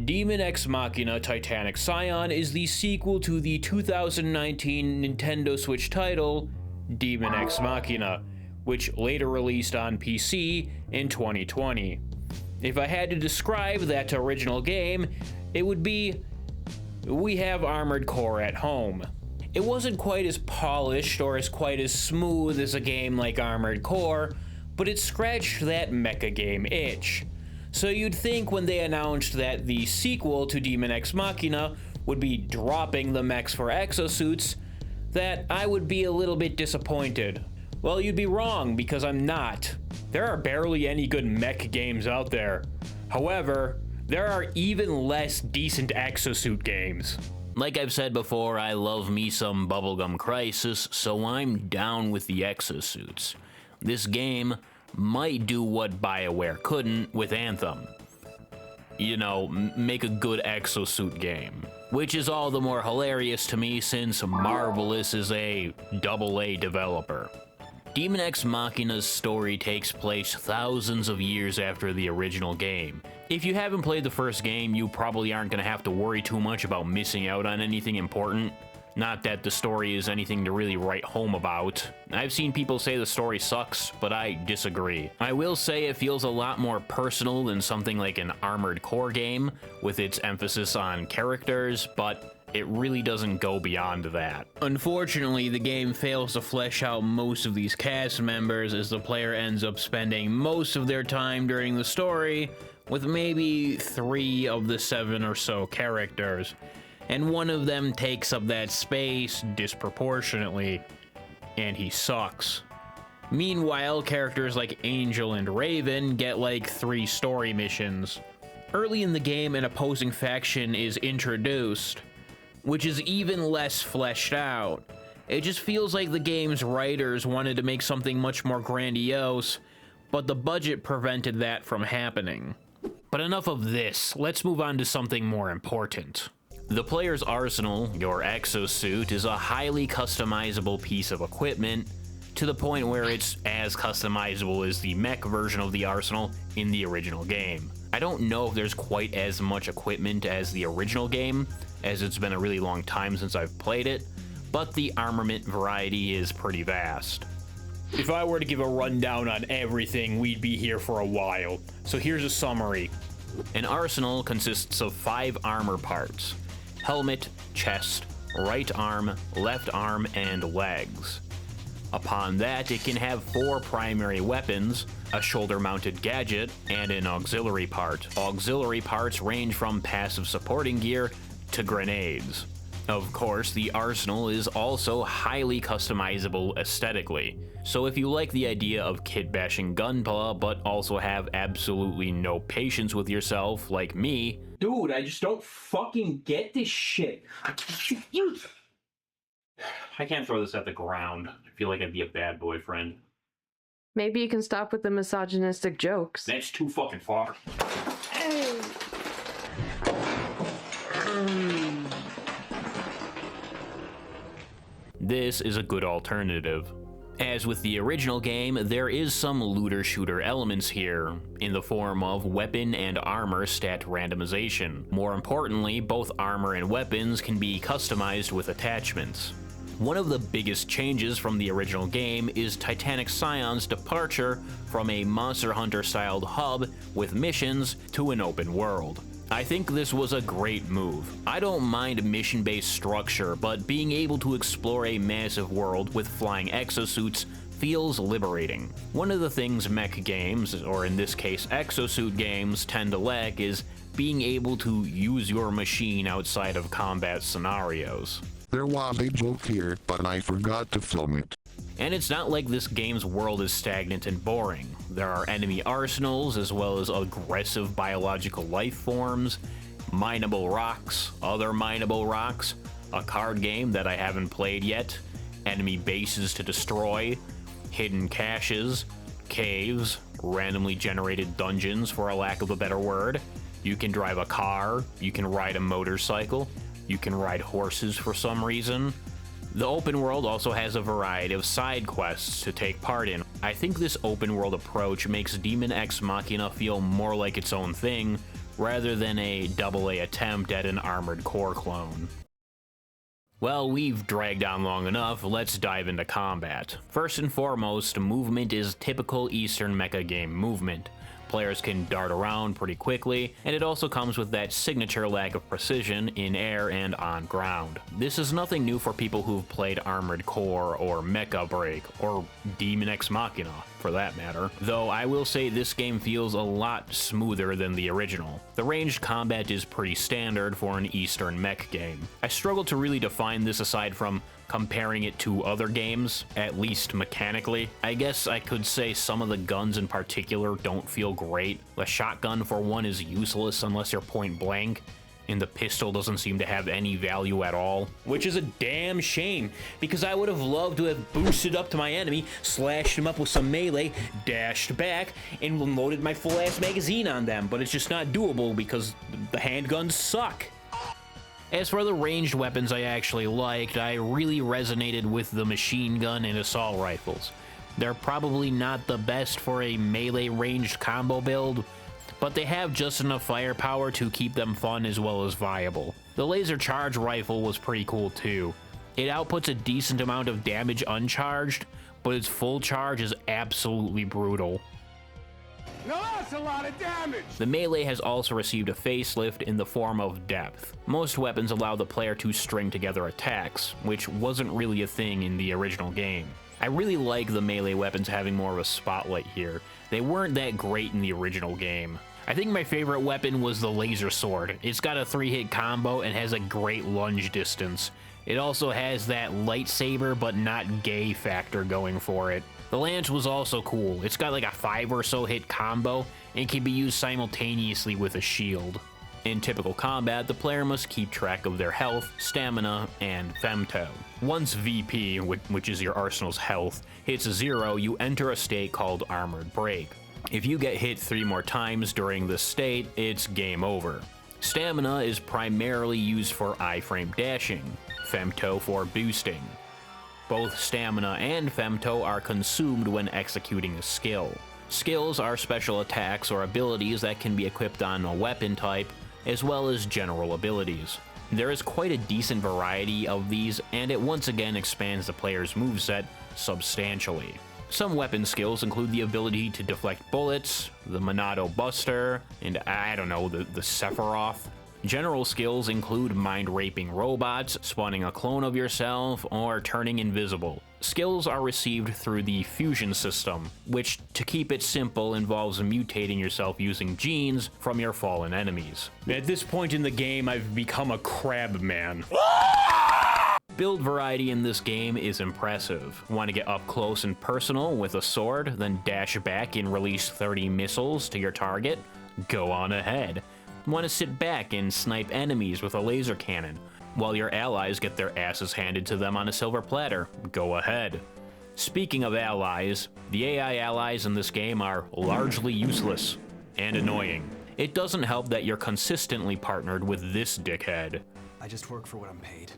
Daemon X Machina Titanic Scion is the sequel to the 2019 Nintendo Switch title, Daemon X Machina, which later released on PC in 2020. If I had to describe that original game, it would be, we have Armored Core at home. It wasn't quite as polished or as quite as smooth as a game like Armored Core, but it scratched that mecha game itch. So you'd think when they announced that the sequel to Daemon X Machina would be dropping the mechs for exosuits, that I would be a little bit disappointed. Well, you'd be wrong, because I'm not. There are barely any good mech games out there. However, there are even less decent exosuit games. Like I've said before, I love me some Bubblegum Crisis, so I'm down with the exosuits. This game might do what BioWare couldn't with Anthem. You know, make a good exosuit game. Which is all the more hilarious to me since Marvelous is a AA developer. Daemon X Machina's story takes place thousands of years after the original game. If you haven't played the first game, you probably aren't going to have to worry too much about missing out on anything important. Not that the story is anything to really write home about. I've seen people say the story sucks, but I disagree. I will say it feels a lot more personal than something like an Armored Core game, with its emphasis on characters, but it really doesn't go beyond that. Unfortunately, the game fails to flesh out most of these cast members, as the player ends up spending most of their time during the story with maybe 3 of the 7 or so characters, and one of them takes up that space disproportionately, and he sucks. Meanwhile, characters like Angel and Raven get like 3 story missions. Early in the game, an opposing faction is introduced, which is even less fleshed out. It just feels like the game's writers wanted to make something much more grandiose, but the budget prevented that from happening. But enough of this, let's move on to something more important. The player's arsenal, your exosuit, is a highly customizable piece of equipment, to the point where it's as customizable as the mech version of the arsenal in the original game. I don't know if there's quite as much equipment as the original game, as it's been a really long time since I've played it, but the armament variety is pretty vast. If I were to give a rundown on everything, we'd be here for a while, so here's a summary. An arsenal consists of 5 armor parts: helmet, chest, right arm, left arm, and legs. Upon that, it can have 4 primary weapons, a shoulder-mounted gadget, and an auxiliary part. Auxiliary parts range from passive supporting gear to grenades. Of course, the arsenal is also highly customizable aesthetically, so if you like the idea of kit-bashing Gunpla but also have absolutely no patience with yourself, like me... Dude, I just don't fucking get this shit. I can't throw this at the ground. I feel like I'd be a bad boyfriend. Maybe you can stop with the misogynistic jokes. That's too fucking far. Hey. This is a good alternative. As with the original game, there is some looter-shooter elements here, in the form of weapon and armor stat randomization. More importantly, both armor and weapons can be customized with attachments. One of the biggest changes from the original game is Titanic Scion's departure from a Monster Hunter-styled hub with missions to an open world. I think this was a great move. I don't mind mission-based structure, but being able to explore a massive world with flying exosuits feels liberating. One of the things mech games, or in this case exosuit games, tend to lack is being able to use your machine outside of combat scenarios. There was a joke here, but I forgot to film it. And it's not like this game's world is stagnant and boring. There are enemy arsenals, as well as aggressive biological life forms, mineable rocks, other mineable rocks, a card game that I haven't played yet, enemy bases to destroy, hidden caches, caves, randomly generated dungeons for a lack of a better word. You can drive a car, you can ride a motorcycle, you can ride horses for some reason. The open world also has a variety of side quests to take part in. I think this open world approach makes Daemon X Machina feel more like its own thing, rather than a AA attempt at an Armored Core clone. Well, we've dragged on long enough, let's dive into combat. First and foremost, movement is typical Eastern mecha game movement. Players can dart around pretty quickly, and it also comes with that signature lack of precision in air and on ground. This is nothing new for people who've played Armored Core or Mecha Break, or Daemon X Machina, for that matter, though I will say this game feels a lot smoother than the original. The ranged combat is pretty standard for an Eastern mech game. I struggle to really define this aside from comparing it to other games, at least mechanically. I guess I could say some of the guns in particular don't feel great. The shotgun for one is useless unless you're point blank, and the pistol doesn't seem to have any value at all. Which is a damn shame, because I would have loved to have boosted up to my enemy, slashed him up with some melee, dashed back, and loaded my full-ass magazine on them, but it's just not doable because the handguns suck. As for the ranged weapons I actually liked, I really resonated with the machine gun and assault rifles. They're probably not the best for a melee ranged combo build, but they have just enough firepower to keep them fun as well as viable. The laser charge rifle was pretty cool too. It outputs a decent amount of damage uncharged, but its full charge is absolutely brutal. Now that's a lot of damage! The melee has also received a facelift in the form of depth. Most weapons allow the player to string together attacks, which wasn't really a thing in the original game. I really like the melee weapons having more of a spotlight here. They weren't that great in the original game. I think my favorite weapon was the laser sword. It's got a 3-hit combo and has a great lunge distance. It also has that lightsaber but not gay factor going for it. The lance was also cool. It's got like a 5 or so hit combo and can be used simultaneously with a shield. In typical combat, the player must keep track of their health, stamina, and femto. Once VP, which is your arsenal's health, hits 0, you enter a state called Armored Break. If you get hit 3 more times during this state, it's game over. Stamina is primarily used for iframe dashing, femto for boosting. Both stamina and femto are consumed when executing a skill. Skills are special attacks or abilities that can be equipped on a weapon type, as well as general abilities. There is quite a decent variety of these, and it once again expands the player's moveset substantially. Some weapon skills include the ability to deflect bullets, the Monado Buster, and I don't know, the Sephiroth. General skills include mind-raping robots, spawning a clone of yourself, or turning invisible. Skills are received through the fusion system, which, to keep it simple, involves mutating yourself using genes from your fallen enemies. At this point in the game, I've become a crab man. Build variety in this game is impressive. Want to get up close and personal with a sword, then dash back and release 30 missiles to your target? Go on ahead. Want to sit back and snipe enemies with a laser cannon, while your allies get their asses handed to them on a silver platter? Go ahead. Speaking of allies, the AI allies in this game are largely useless and annoying. It doesn't help that you're consistently partnered with this dickhead. I just work for what I'm paid.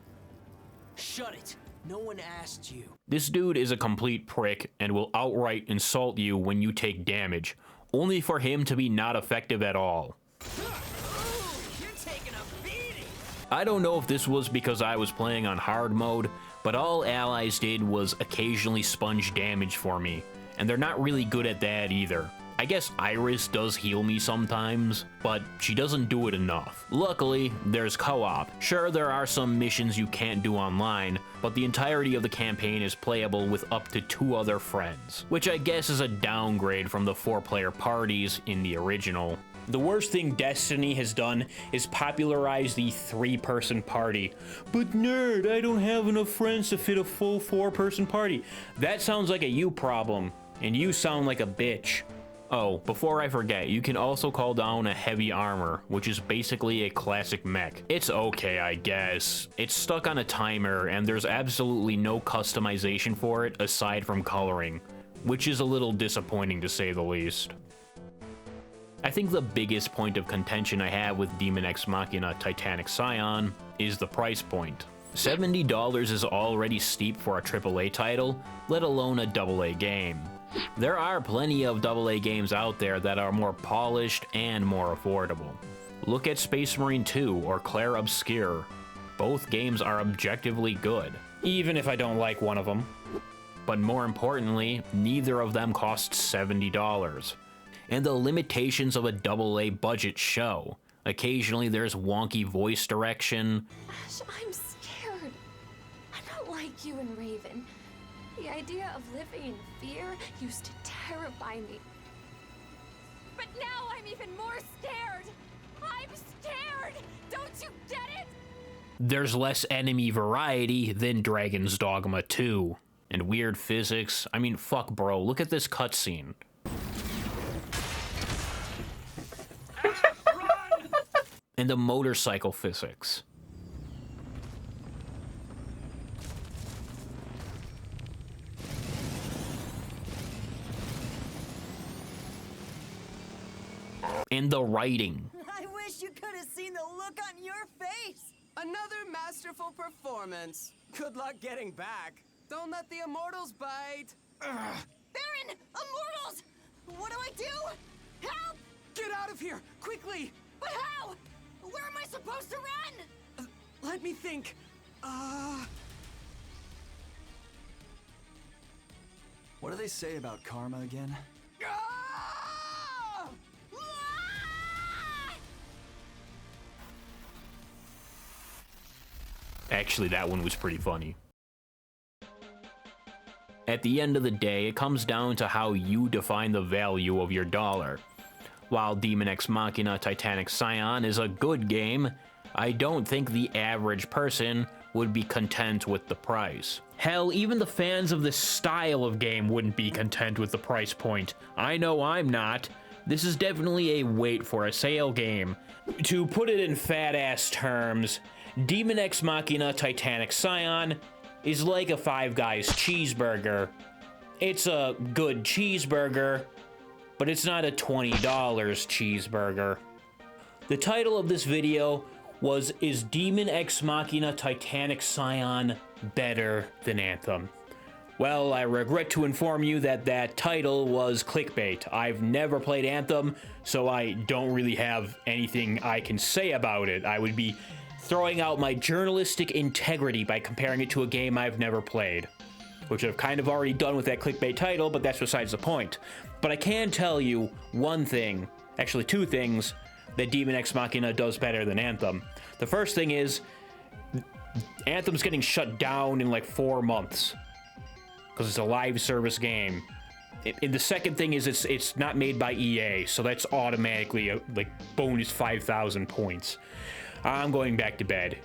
Shut it! No one asked you. This dude is a complete prick and will outright insult you when you take damage, only for him to be not effective at all. You're taking a beating! I don't know if this was because I was playing on hard mode, but all allies did was occasionally sponge damage for me, and they're not really good at that either. I guess Iris does heal me sometimes, but she doesn't do it enough. Luckily, there's co-op. Sure, there are some missions you can't do online, but the entirety of the campaign is playable with up to 2 other friends, which I guess is a downgrade from the 4-player parties in the original. The worst thing Destiny has done is popularize the 3-person party. But nerd, I don't have enough friends to fit a full 4-person party. That sounds like a you problem, and you sound like a bitch. Oh, before I forget, you can also call down a heavy armor, which is basically a classic mech. It's okay, I guess. It's stuck on a timer, and there's absolutely no customization for it aside from coloring, which is a little disappointing to say the least. I think the biggest point of contention I have with Daemon X Machina Titanic Scion is the price point. $70 is already steep for a AAA title, let alone a AA game. There are plenty of AA games out there that are more polished and more affordable. Look at Space Marine 2 or Claire Obscure. Both games are objectively good, even if I don't like one of them. But more importantly, neither of them cost $70. And the limitations of a AA budget show. Occasionally there's wonky voice direction. Ash, I'm scared. I'm not like you and Raven. The idea of living in fear used to terrify me. But now I'm even more scared. I'm scared! Don't you get it? There's less enemy variety than Dragon's Dogma 2. And weird physics. I mean, fuck, bro. Look at this cutscene. And the motorcycle physics. And the writing. I wish you could have seen the look on your face. Another masterful performance. Good luck getting back. Don't let the immortals bite. Baron! Immortals! What do I do? Help! Get out of here, quickly! But how? Where am I supposed to run? Let me think. What do they say about karma again? Ah! Actually, that one was pretty funny. At the end of the day, it comes down to how you define the value of your dollar. While Daemon X Machina Titanic Scion is a good game, I don't think the average person would be content with the price. Hell, even the fans of this style of game wouldn't be content with the price point. I know I'm not. This is definitely a wait for a sale game. To put it in fat-ass terms, Daemon X Machina Titanic Scion is like a Five Guys cheeseburger. It's a good cheeseburger, but it's not a $20 cheeseburger. The title of this video was, Is Daemon X Machina Titanic Scion better than Anthem? Well, I regret to inform you that that title was clickbait. I've never played Anthem, so I don't really have anything I can say about it. I would be throwing out my journalistic integrity by comparing it to a game I've never played, which I've kind of already done with that clickbait title, but that's besides the point. But I can tell you one thing, actually two things, that Daemon X Machina does better than Anthem. The first thing is, Anthem's getting shut down in like 4 months, because it's a live service game. And the second thing is it's not made by EA, so that's automatically a like bonus 5,000 points. I'm going back to bed.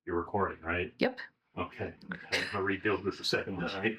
You're recording, right? Yep. Okay. I'm gonna rebuild this a second, all right?